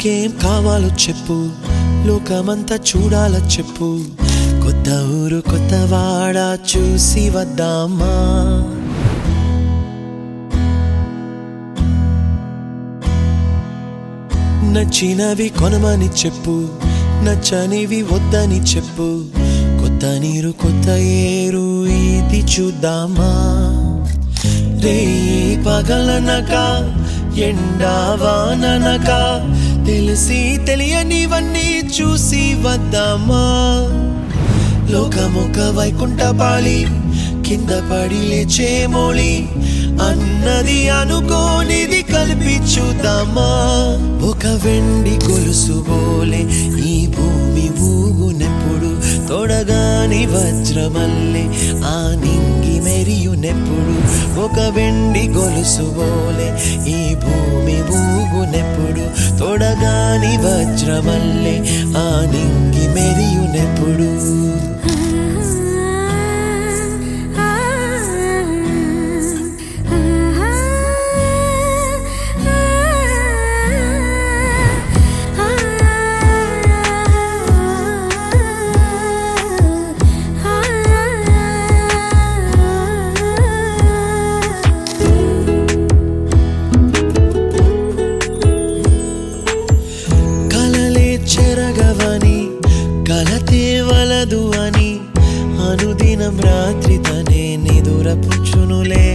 నీకేం కావాలో చెప్పు, లోకమంతా చూడాల చెప్పు. కొత్త ఊరు కొత్త వాడ చూసి వద్దామా. నచ్చినవి కొనమని చెప్పు, నచ్చనివి వద్దని చెప్పు. కొత్త నీరు కొత్త ఏరు ఇది చూద్దామా. రే పగలనక ఎండా వాననక తెలిసి తెలియనివన్నీ చూసి వద్దామా. లోకమొక వైకుంఠపాళి, కింద పడి లేచే మోళి, అన్నది అనుకోనిది కలిపి చూద్దామా. ఒక వెండి గొలుసు బోలే ఈ భూమి ఊగునెప్పుడు, తొడగాని వజ్రమల్లే ఆ నింగి మెరియునెప్పుడు. ఒక వెండి గొలుసు బోలే ఈ భూమి ఊగునెప్పుడు, తొడగాని వజ్రమల్లే ఆ నింగి మెరియునెప్పుడు. చెరగవని కలతే వలదు అని అనుదినం రాత్రి తనే నిదురపుచ్చునులే.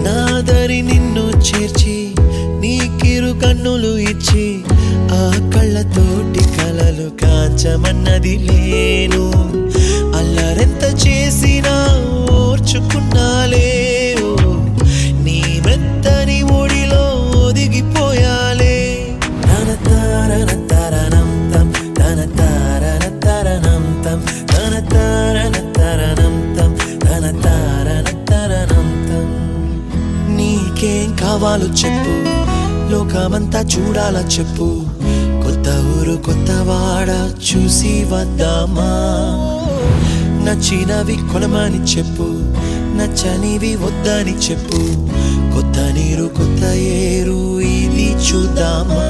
నాదరి నిన్ను చేర్చి నీకిరు కన్నులు ఇచ్చి, ఆ కళ్ళతోటి కలలు కాంచమన్నది లేను. అల్లరెంత చేసినా ఓర్చుకున్నాలే, నీ మెత్తని ఒడిలో ఒదిగిపోయాలే. నీకేం కావాలో చెప్పు, లోకమంతా చూడాల చెప్పు. కొత్త ఊరు కొత్త వాడ చూసి వద్దామా. నచ్చినవి కొనమని చెప్పు, నచ్చనివి వద్దని చెప్పు. కొత్త నీరు కొత్త ఏరు ఇది చూద్దామా.